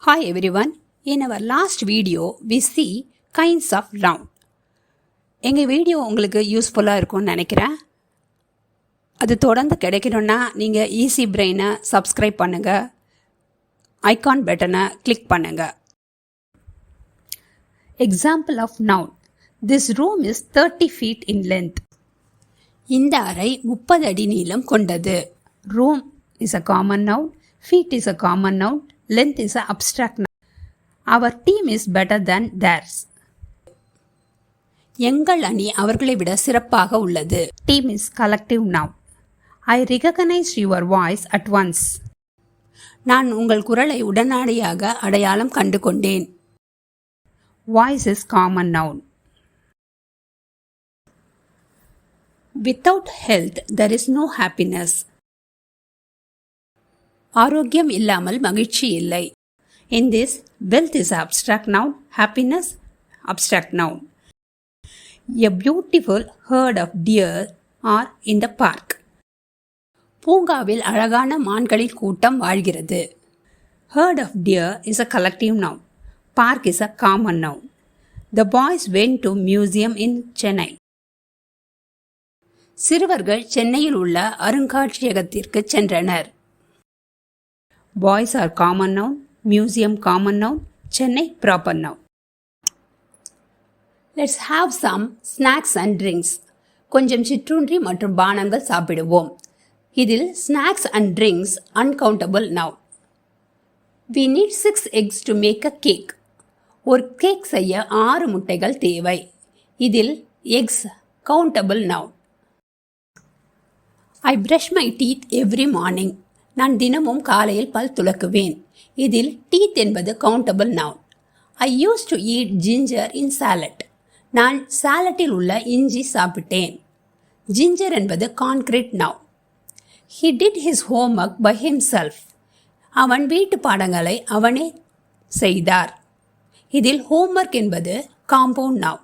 Hi everyone. In our last video, we see kinds of noun. எங்கள் video உங்களுக்கு யூஸ்ஃபுல்லாக இருக்கும்னு நினைக்கிறேன். அது தொடர்ந்து கிடைக்கணும்னா நீங்கள் ஈஸி பிரெயினை சப்ஸ்கிரைப் பண்ணுங்கள், ஐகான் பட்டனை கிளிக் பண்ணுங்கள். Example of noun. This room is 30 feet in length. இந்த அறை 30 அடி நீளம் கொண்டது. Room is a common noun. Feet is a common noun. Length is an abstract noun. Our team is better than theirs. எங்கள் அணி அவர்களை விட சிறப்பாக உள்ளது. Team is collective noun. I recognize your voice at once. நான் உங்கள் குரலை உடனடியாக அடையாளம் கண்டு கொண்டேன். Voice is common noun. Without health, there is no happiness. ஆரோக்கியம் இல்லாமல் மகிழ்ச்சி இல்லை. In this, wealth is abstract noun, happiness abstract noun. A beautiful herd of deer are in the park. பூங்காவில் அழகான மான்களின் கூட்டம் வாழ்கிறது. Herd of deer is a collective noun. Park is a common noun. The boys went to museum in Chennai. சிறுவர்கள் சென்னையில் உள்ள அருங்காட்சியகத்திற்கு சென்றனர். Boys are common noun, museum common noun, Chennai proper noun. Let's have some snacks and drinks. கொஞ்சம் சிற்றுண்டி மற்றும் பானங்கள் சாப்பிடுவோம். இதில் snacks and drinks uncountable noun. We need 6 eggs to make a cake. ஒரு கேக் செய்ய 6 முட்டைகள் தேவை. இதில் eggs countable noun. I brush my teeth every morning. நான் தினமும் காலையில் பல் துலக்குவேன். இதில் teeth என்பது countable noun. I used to eat ginger in salad. நான் சாலட்டில் உள்ள இஞ்சி சாப்பிட்டேன். Ginger என்பது concrete noun. He did his homework by himself. அவன் வீட்டு பாடங்களை அவனே செய்தார். இதில் homework என்பது compound noun.